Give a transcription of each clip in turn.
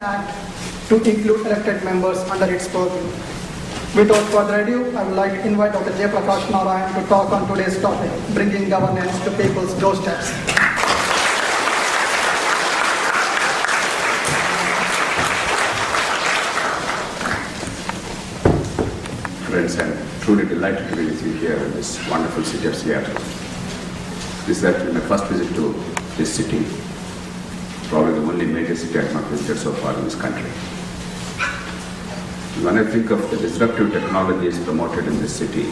Act to include elected members under its purview. Without further ado, I would like to invite Dr. Jayaprakash Narayan to talk on today's topic, bringing governance to people's doorsteps. Friends, I'm truly delighted to be with you here in this wonderful city of Seattle. This is actually my first visit to this city, probably the only major city I have not visited so far in this country. When I think of the disruptive technologies promoted in this city,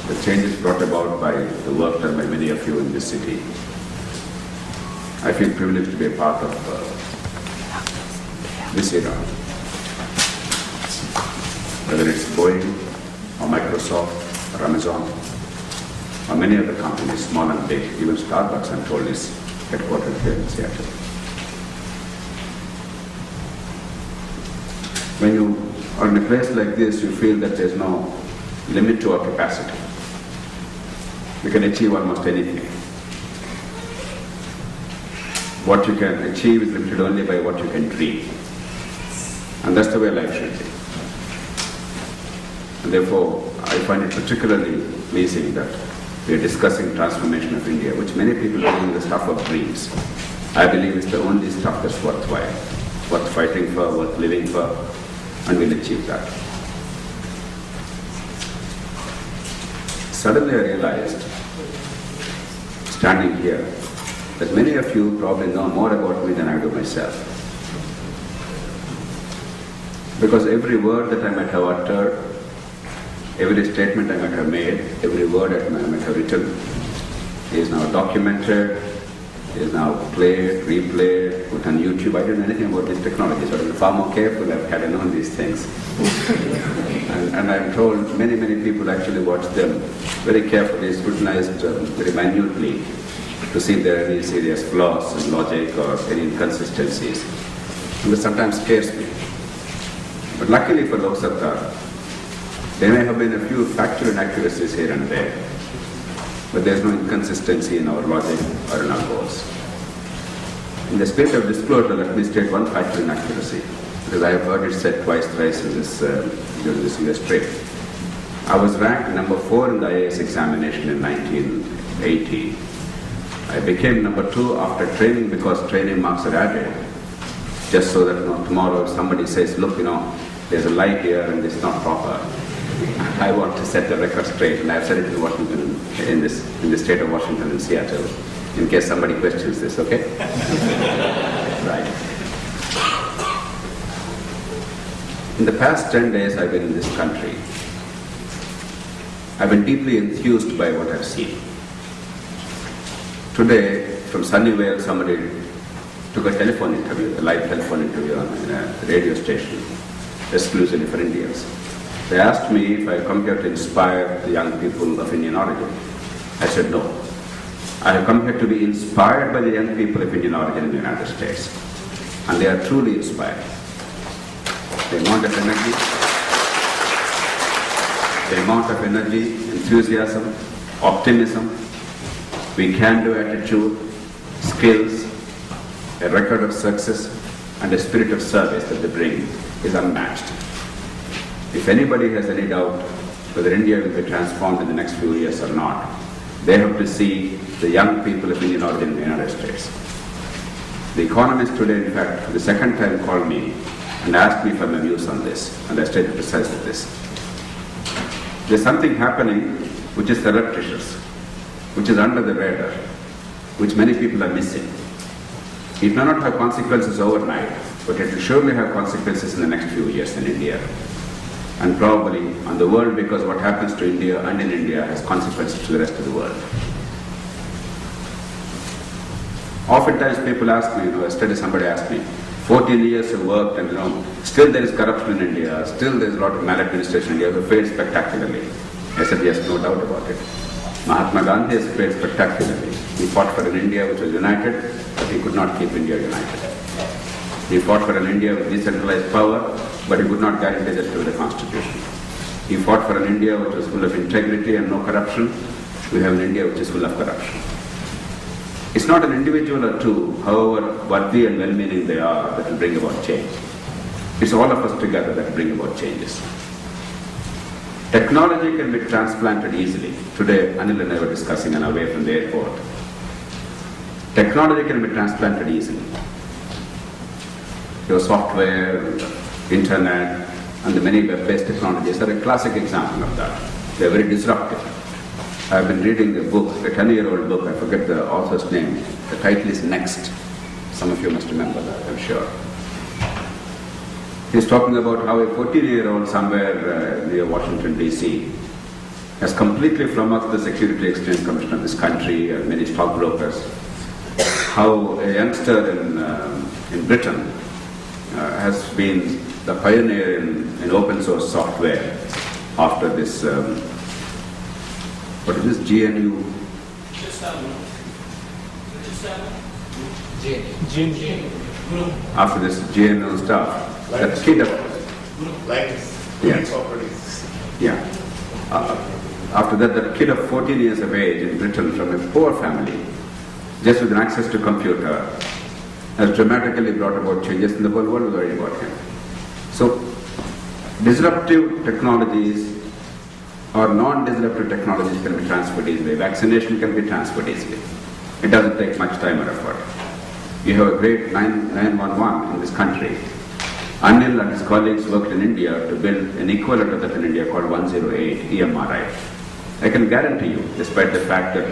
the changes brought about by the work done by many of you in this city, I feel privileged to be a part of this era. Whether it's Boeing or Microsoft or Amazon or many other companies, small and big, even Starbucks, I'm told, is headquartered here in Seattle. When you are in a place like this, you feel that there's no limit to our capacity. We can achieve almost anything. What you can achieve is limited only by what you can dream. And that's the way life should be. And therefore, I find it particularly pleasing that we are discussing transformation of India, which many people believe is the stuff of dreams. I believe it's the only stuff that's worthwhile, worth fighting for, worth living for, and we'll achieve that. Suddenly I realized, standing here, that many of you probably know more about me than I do myself. Because every word that I might have uttered, every statement I might have made, every word I might have written is now documented, is now played, replayed, put on YouTube. I don't know anything about these technologies, so I'm far more careful had I known these things. and I'm told many people actually watch them very carefully, scrutinized very minutely to see if there are any serious flaws in logic or any inconsistencies. And this sometimes scares me. But luckily for Lok Satta, there may have been a few factual inaccuracies here and there, but there is no inconsistency in our logic or in our goals. In the spirit of disclosure, let me state one factual inaccuracy, because I have heard it said twice, thrice in this during this year's trip. I was ranked number 4 in the IAS examination in 1980. I became number 2 after training because training marks are added, just so that tomorrow if somebody says, look, there's a light here and it's not proper, I want to set the record straight, and I've said it in Washington, in the state of Washington in Seattle, in case somebody questions this, okay? Right. In the past 10 days I've been in this country, I've been deeply enthused by what I've seen. Today, from Sunnyvale, somebody took a telephone interview, a live telephone interview on a radio station, exclusively for Indians. They asked me if I come here to inspire the young people of Indian origin. I said no. I have come here to be inspired by the young people of Indian origin in the United States. And they are truly inspired. The amount of energy, enthusiasm, optimism, we can do attitude, skills, a record of success, and a spirit of service that they bring is unmatched. If anybody has any doubt whether India will be transformed in the next few years or not, they have to see the young people of Indian origin in the United States. The Economist today, in fact, for the second time called me and asked me for my views on this, and I stated precisely this. There's something happening which is surreptitious, which is under the radar, which many people are missing. It may not have consequences overnight, but it will surely have consequences in the next few years in India. And probably on the world, because what happens to India and in India has consequences to the rest of the world. Oftentimes people ask me, yesterday somebody asked me, 14 years of work and still there is corruption in India, still there is a lot of maladministration in India, we failed spectacularly. I said, yes, no doubt about it. Mahatma Gandhi has failed spectacularly. He fought for an India which was united, but he could not keep India united. He fought for an India with decentralized power, but he could not guarantee that through the Constitution. He fought for an India which was full of integrity and no corruption. We have an India which is full of corruption. It's not an individual or two, however worthy and well-meaning they are, that will bring about change. It's all of us together that bring about changes. Technology can be transplanted easily. Today, Anil and I were discussing on our way from the airport. Technology can be transplanted easily. Your software, internet, and the many web-based technologies are a classic example of that. They are very disruptive. I've been reading a book, a 10-year-old book, I forget the author's name. The title is Next. Some of you must remember that, I'm sure. He's talking about how a 14-year-old somewhere near Washington, D.C. has completely flummoxed the Security Exchange Commission of this country and many stockbrokers. How a youngster in Britain has been the pioneer in open source software after this, what is this, GNU? After this GNU stuff. That kid of, after that kid of 14 years of age in Britain from a poor family, just with access to computer, has dramatically brought about changes in the world. What is worried about him? So, disruptive technologies or non-disruptive technologies can be transferred easily. Vaccination can be transferred easily. It doesn't take much time or effort. You have a great 911 in this country. Anil and his colleagues worked in India to build an equivalent of that in India called 108 EMRI. I can guarantee you, despite the fact that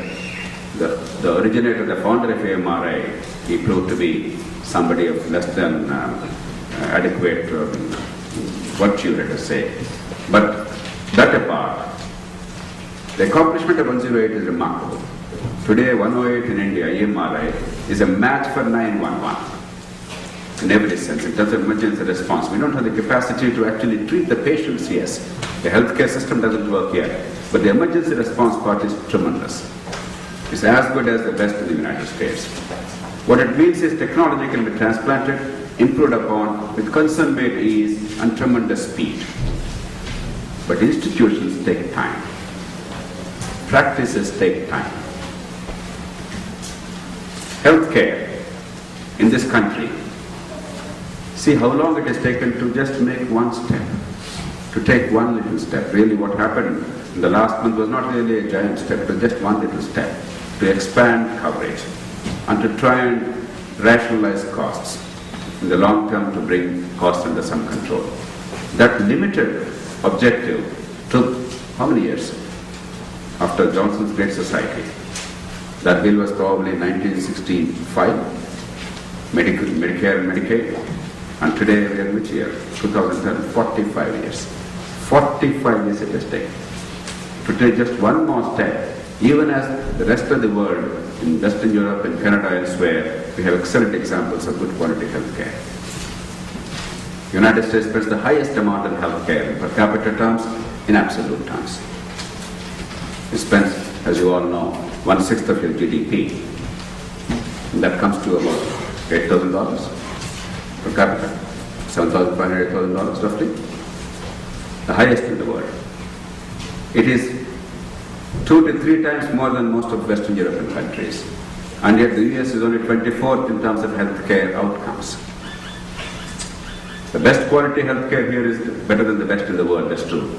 the originator, the founder of EMRI, he proved to be somebody of less than adequate virtue, let us say. But that apart, the accomplishment of 108 is remarkable. Today, 108 in India, EMRI, is a match for 911. In every sense, it does emergency response. We don't have the capacity to actually treat the patients, yes. The healthcare system doesn't work yet. But the emergency response part is tremendous. It's as good as the best in the United States. What it means is technology can be transplanted, improved upon, with consummate ease and tremendous speed. But institutions take time. Practices take time. Healthcare in this country, see how long it has taken to just make one step, to take one little step. Really what happened in the last month was not really a giant step, it was just one little step to expand coverage and to try and rationalize costs in the long term to bring costs under some control. That limited objective took how many years? After Johnson's Great Society. That bill was probably 1965, Medicare and Medicaid. And today we are in which year? 2010, 45 years. 45 years it has taken. To take just one more step, even as the rest of the world, in Western Europe, in Canada, elsewhere, we have excellent examples of good quality health care. United States spends the highest amount on health care in per capita terms, in absolute terms. It spends, as you all know, 1/6 of your GDP. And that comes to about $8,000 per capita, $7,500, $8,000 roughly. The highest in the world. It is 2 to 3 times more than most of Western European countries. And yet the US is only 24th in terms of healthcare outcomes. The best quality healthcare here is better than the best in the world, that's true.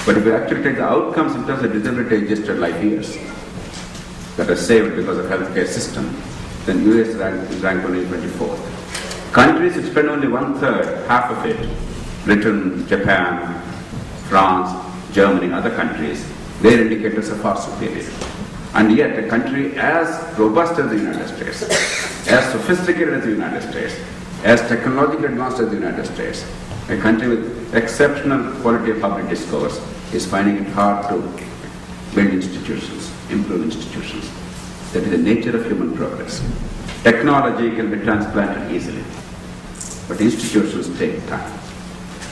But if we actually take the outcomes in terms of disability-adjusted life years that are saved because of healthcare system, then US is ranked only 24th. Countries which spend only 1/3, half of it, Britain, Japan, France, Germany, other countries, their indicators are far superior. And yet a country as robust as the United States, as sophisticated as the United States, as technologically advanced as the United States, a country with exceptional quality of public discourse is finding it hard to build institutions, improve institutions. That is the nature of human progress. Technology can be transplanted easily, but institutions take time.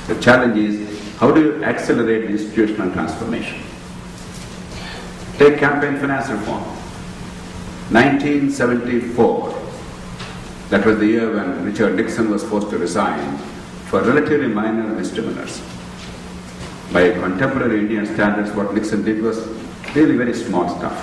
The challenge is, how do you accelerate institutional transformation? Take campaign finance reform. 1974, that was the year when Richard Nixon was forced to resign for relatively minor misdemeanors. By contemporary Indian standards, what Nixon did was really very small stuff.